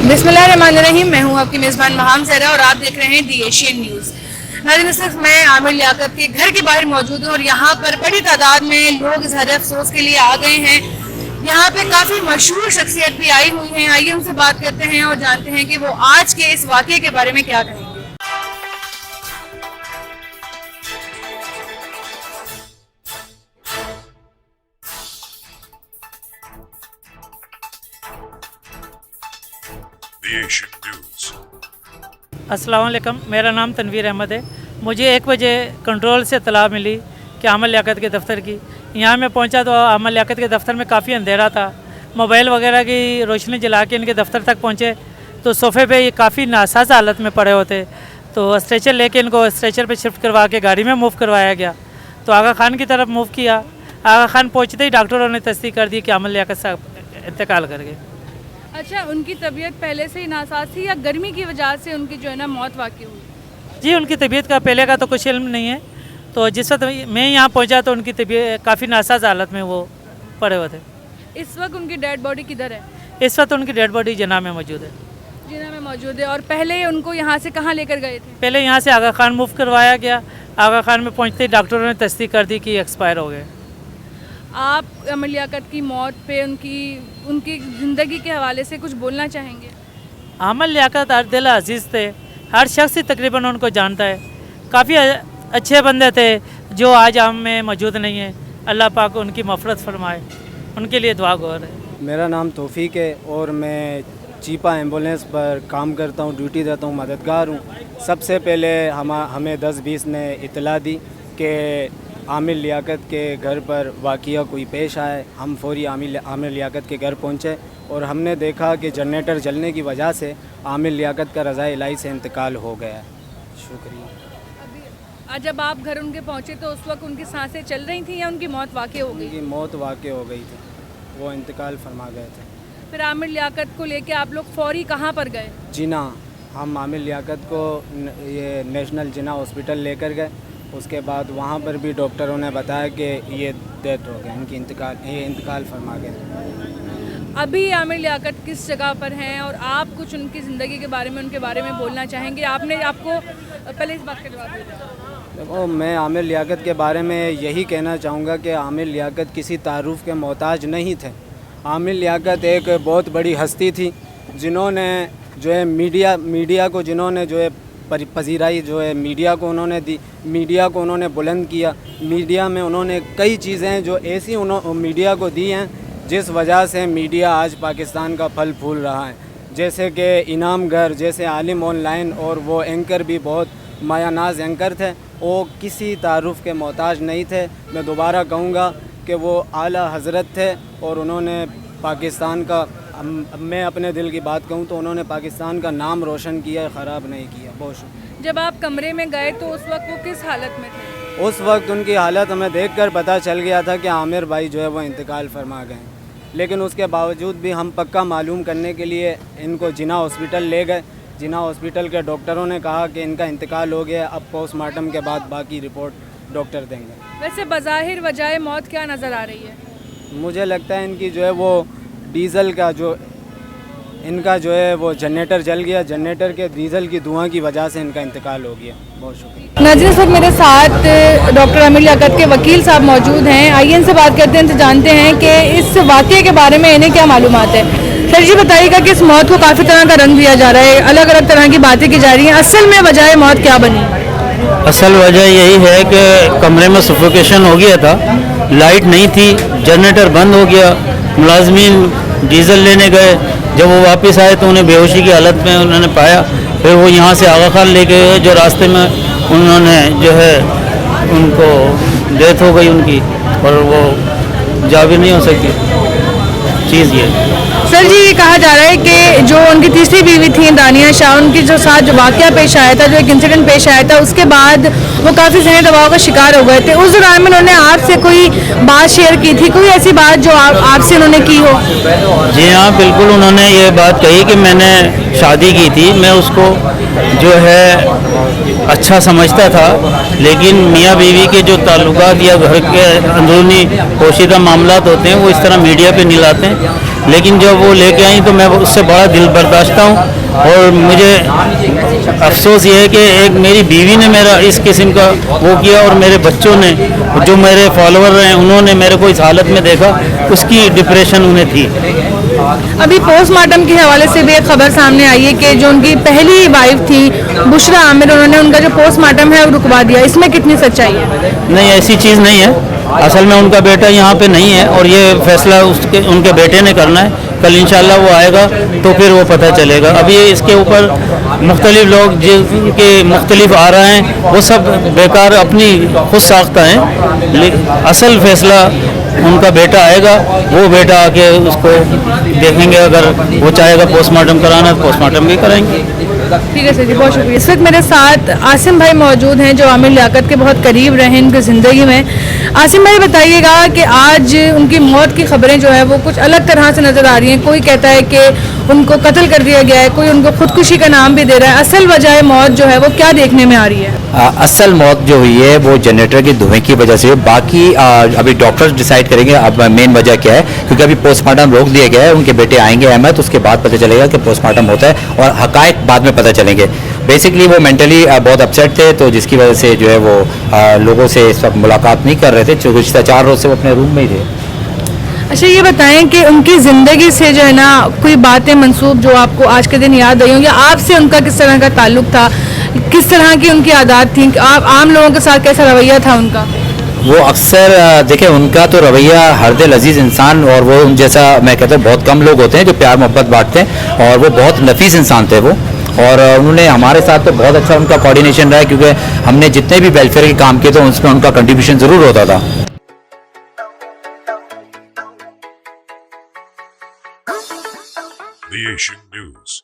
बिस्मिल्लाहिर्रहमानिर्रहीम। मैं हूं आपकी मेज़बान महाम ज़हरा और आप देख रहे हैं दी एशियन न्यूज़। नाज़रीन, इस वक्त मैं आमिर लियाकत के घर के बाहर मौजूद हूं और यहाँ पर बड़ी तादाद में लोग इजहार अफसोस के लिए आ गए हैं। यहाँ पे काफ़ी मशहूर शख्सियत भी आई हुई हैं। आइए उनसे बात करते हैं और जानते हैं कि वो आज के इस वाक़े के बारे में क्या कहेंगे। अस्सलाम वालेकुम, मेरा नाम तनवीर अहमद है। मुझे 1 बजे कंट्रोल से इत्तला मिली कि आमिर लियाकत के दफ़्तर की। यहाँ मैं पहुँचा तो आमिर लियाकत के दफ़्तर में काफ़ी अंधेरा था। मोबाइल वगैरह की रोशनी जला के इनके दफ़्तर तक पहुँचे तो सोफ़े पे ये काफ़ी नासाज हालत में पड़े होते, तो स्ट्रेचर लेके इनको स्ट्रेचर पे शिफ्ट करवा के गाड़ी में मूव करवाया गया। तो आगा खान की तरफ मूव किया। आगा खान पहुँचते ही डॉक्टरों ने तस्दीक कर दी कि आमिर लियाकत साहब इंतकाल कर गए। अच्छा, उनकी तबीयत पहले से ही नासाज थी या गर्मी की वजह से उनकी जो है ना मौत वाक़ई हुई? जी, उनकी तबीयत का पहले का तो कुछ इल्म नहीं है। तो जिस वक्त मैं यहाँ पहुँचा तो उनकी तबीयत काफ़ी नासाज हालत में वो पड़े हुए थे। इस वक्त उनकी डेड बॉडी किधर है? इस वक्त उनकी डेड बॉडी जिना में मौजूद है। जिना में मौजूद है। और पहले उनको यहाँ से कहाँ लेकर गए थे? पहले यहाँ से आगा खान मूव करवाया गया। आगा खान में पहुँचते ही डॉक्टरों ने तस्दीक कर दी कि एक्सपायर हो गए। आप आमिर लियाकत की मौत पे उनकी ज़िंदगी के हवाले से कुछ बोलना चाहेंगे? आमिर लियाकत हर दिल अजीज़ थे, हर शख्स ही तकरीबन उनको जानता है। काफ़ी अच्छे बंदे थे जो आज हम में मौजूद नहीं है। अल्लाह पाक उनकी मफ़रत फरमाए, उनके लिए दुआ गौर है। मेरा नाम तौफीक है और मैं चीपा एम्बुलेंस पर काम करता हूँ, ड्यूटी देता हूँ, मददगार हूँ। सबसे पहले हमें 10-20 ने इतला दी कि आमिर लियाकत के घर पर वाक़या कोई पेश आए। हम फौरी आमिर लियाकत के घर पहुँचे और हमने देखा कि जनरेटर जलने की वजह से आमिर लियाकत का रज़ा इलाही से इंतकाल हो गया है। शुक्रिया। अभी जब आप घर उनके पहुँचे तो उस वक्त उनकी सांसें चल रही थी या उनकी मौत वाक़ई हो गई? उनकी मौत वाक़ई हो गई थी, वो इंतकाल फरमा गए थे। फिर आमिर लियाकत को लेके आप लोग फौरी कहाँ पर गए? जिना। हम आमिर लियाकत को ये नेशनल जिना हॉस्पिटल लेकर गए। उसके बाद वहाँ पर भी डॉक्टरों ने बताया कि ये डेथ हो गई, इनकी इंतकाल फरमा गए। अभी आमिर लियाकत किस जगह पर हैं और आप कुछ उनकी ज़िंदगी के बारे में उनके बारे में बोलना चाहेंगे? आपको पहले इस बात का जवाब दें। देखो, मैं आमिर लियाकत के बारे में यही कहना चाहूँगा कि आमिर लियाकत किसी तारुफ के मोहताज नहीं थे। आमिर लियाकत एक बहुत बड़ी हस्ती थी जिन्होंने जो है मीडिया को जिन्होंने जो है पजीराई जो है मीडिया को उन्होंने दी, मीडिया को उन्होंने बुलंद किया। मीडिया में उन्होंने कई चीज़ें जो ऐसी मीडिया को दी हैं जिस वजह से मीडिया आज पाकिस्तान का फल फूल रहा है। जैसे कि इनाम घर, जैसे आलिम ऑनलाइन, और वो एंकर भी बहुत मायानाज एंकर थे। वो किसी तारुफ के मोहताज नहीं थे। मैं दोबारा कहूँगा कि वो आला हज़रत थे और उन्होंने पाकिस्तान का, मैं अपने दिल की बात कहूँ तो उन्होंने पाकिस्तान का नाम रोशन किया, ख़राब नहीं किया। बहुत शुक्रिया। जब आप कमरे में गए तो उस वक्त वो किस हालत में थे? उस वक्त उनकी हालत हमें देखकर पता चल गया था कि आमिर भाई जो है वो इंतकाल फरमा गए, लेकिन उसके बावजूद भी हम पक्का मालूम करने के लिए इनको जिना हॉस्पिटल ले गए। जिना हॉस्पिटल के डॉक्टरों ने कहा कि इनका इंतकाल हो गया, अब पोस्टमार्टम के बाद बाकी रिपोर्ट डॉक्टर देंगे। वैसे बज़ाहिर वजह मौत क्या नज़र आ रही है? मुझे लगता है इनकी जो है वो डीज़ल का जो इनका जो है वो जनरेटर जल गया, जनरेटर के डीज़ल की धुआं की वजह से इनका इंतकाल हो गया। बहुत शुक्रिया। नाज़रीन, सर मेरे साथ डॉक्टर आमिर लियाकत के वकील साहब मौजूद हैं। आइए इनसे बात करते हैं तो जानते हैं कि इस वाक़े के बारे में इन्हें क्या मालूमात है। सर जी बताइएगा कि इस मौत को काफ़ी तरह का रंग दिया जा रहा है, अलग अलग तरह की बातें की जा रही हैं। असल में वजह मौत क्या बनी? असल वजह यही है कि कमरे में सफोकेशन हो गया था, लाइट नहीं थी, जनरेटर बंद हो गया। मुलाजमीन डीजल लेने गए, जब वो वापस आए तो उन्हें बेहोशी की हालत में उन्होंने पाया। फिर वो यहाँ से आगा खान लेके गए, जो रास्ते में उन्होंने जो है उनको डेथ हो गई उनकी, और वो जा भी नहीं हो सकी। चीज़ ये सर जी, ये कहा जा रहा है कि जो उनकी तीसरी बीवी थी दानिया शाह, उनके जो साथ जो वाक़या पेश आया था, जो एक इंसिडेंट पेश आया था, उसके बाद वो काफ़ी ज़हनी दबाव का शिकार हो गए थे। उस दौरान में उन्होंने आपसे कोई बात शेयर की थी, कोई ऐसी बात जो आपसे उन्होंने की हो? जी हाँ, बिल्कुल। उन्होंने ये बात कही कि मैंने शादी की थी, मैं उसको जो है अच्छा समझता था, लेकिन मियाँ बीवी के जो ताल्लुकात या घर के अंदरूनी पोशीदा मामलात होते हैं वो इस तरह मीडिया पे नहीं लाते हैं। لیکن جب وہ لے کے آئیں تو میں اس سے بڑا دل برداشتہ ہوں، اور مجھے افسوس یہ ہے کہ ایک میری بیوی نے میرا اس قسم کا وہ کیا، اور میرے بچوں نے جو میرے فالوور ہیں انہوں نے میرے کو اس حالت میں دیکھا، اس کی ڈپریشن انہیں تھی۔ ابھی پوسٹ مارٹم کے حوالے سے بھی ایک خبر سامنے آئی ہے کہ جو ان کی پہلی وائف تھی بشرا عامر، انہوں نے ان کا جو پوسٹ مارٹم ہے وہ رکوا دیا، اس میں کتنی سچائی ہے؟ نہیں، ایسی چیز نہیں ہے، اصل میں ان کا بیٹا یہاں پہ نہیں ہے، اور یہ فیصلہ ان کے بیٹے نے کرنا ہے۔ کل انشاءاللہ وہ آئے گا تو پھر وہ پتہ چلے گا۔ ابھی اس کے اوپر مختلف لوگ جن کے مختلف آ رہے ہیں وہ سب بیکار اپنی خود ساختہ ہیں، اصل فیصلہ ان کا بیٹا آئے گا، وہ بیٹا آ کے اس کو دیکھیں گے، اگر وہ چاہے گا پوسٹ مارٹم کرانا تو پوسٹ مارٹم بھی کریں گے۔ ٹھیک ہے سر جی، بہت شکریہ۔ اس وقت میرے ساتھ عاصم بھائی موجود ہیں جو عامر لیاقت کے بہت قریب رہے ان کی زندگی میں۔ عاصم بھائی بتائیے گا کہ آج ان کی موت کی خبریں جو ہے وہ کچھ الگ طرح سے نظر آ رہی ہیں، کوئی کہتا ہے کہ ان کو قتل کر دیا گیا ہے، کوئی ان کو خودکشی کا نام بھی دے رہا ہے، اصل وجہ موت جو ہے وہ کیا دیکھنے میں آ رہی ہے؟ اصل موت جو ہوئی ہے وہ جنریٹر کے دھوئیں کی وجہ سے، باقی ابھی ڈاکٹر ڈیسائیڈ کریں گے اب مین وجہ کیا ہے، کیونکہ ابھی پوسٹ مارٹم روک دیا گیا ہے، ان کے بیٹے آئیں گے احمد، اس کے بعد پتہ چلے گا کہ پوسٹ مارٹم ہوتا ہے اور حقائق بعد میں پتہ چلیں گے۔ بیسکلی وہ مینٹلی بہت اپسیٹ تھے، تو جس کی وجہ سے جو ہے وہ لوگوں سے اس وقت ملاقات نہیں کر رہے تھے، گزشتہ 4 روز سے وہ اپنے روم میں ہی تھے۔ اچھا یہ بتائیں کہ ان کی زندگی سے جو ہے نا کوئی باتیں منسوب جو آپ کو آج کے دن یاد آئی ہوں، یا آپ سے ان کا کس طرح کا تعلق تھا، کس طرح کی ان کی عادات تھیں، آپ عام لوگوں کے ساتھ کیسا رویہ تھا ان کا؟ وہ اکثر دیکھیں ان کا تو رویہ ہر دل عزیز انسان، اور وہ ان جیسا میں کہتا ہوں بہت کم لوگ ہوتے ہیں جو پیار محبت بانٹتے ہیں، اور وہ بہت نفیس انسان تھے وہ، اور انہوں نے ہمارے ساتھ تو بہت اچھا ان کا کوارڈینیشن رہا ہے، کیونکہ ہم نے جتنے بھی ویلفیئر کے کام کیے تو اس میں ان کا کنٹریبیوشن ضرور ہوتا تھا۔ The Asian News.